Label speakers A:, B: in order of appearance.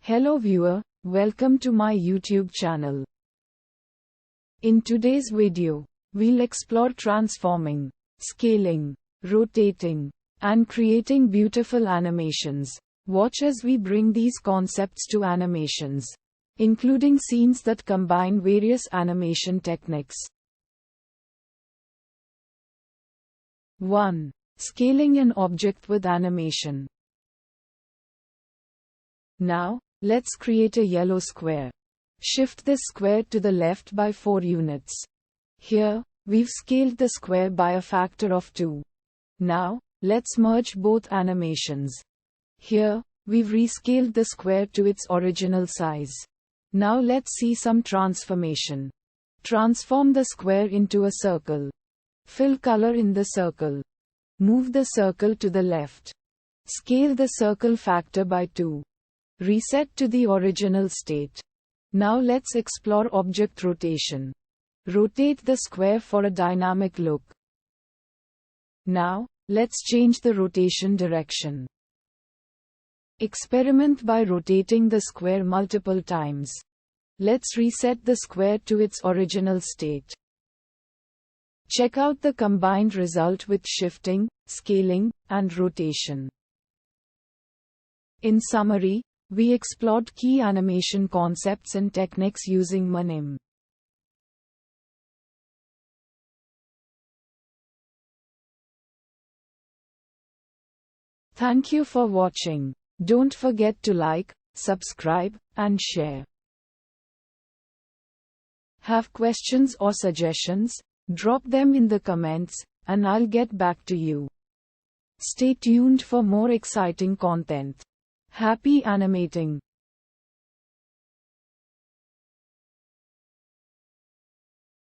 A: Hello viewer, welcome to my YouTube channel. In today's video, we'll explore transforming, scaling, rotating, and creating beautiful animations. Watch as we bring these concepts to animations, including scenes that combine various animation techniques. 1. Scaling an object with animation. Now, let's create a yellow square. Shift this square to the left by 4 units. Here, we've scaled the square by a factor of 2. Now, let's merge both animations. Here, we've rescaled the square to its original size. Now let's see some transformation. Transform the square into a circle. Fill color in the circle. Move the circle to the left. Scale the circle factor by 2. Reset to the original state. Now let's explore object rotation. Rotate the square for a dynamic look. Now, let's change the rotation direction. Experiment by rotating the square multiple times. Let's reset the square to its original state. Check out the combined result with shifting, scaling, and rotation. In summary, we explored key animation concepts and techniques using Manim. Thank you for watching. Don't forget to like, subscribe, and share. Have questions or suggestions? Drop them in the comments, and I'll get back to you. Stay tuned for more exciting content. Happy animating!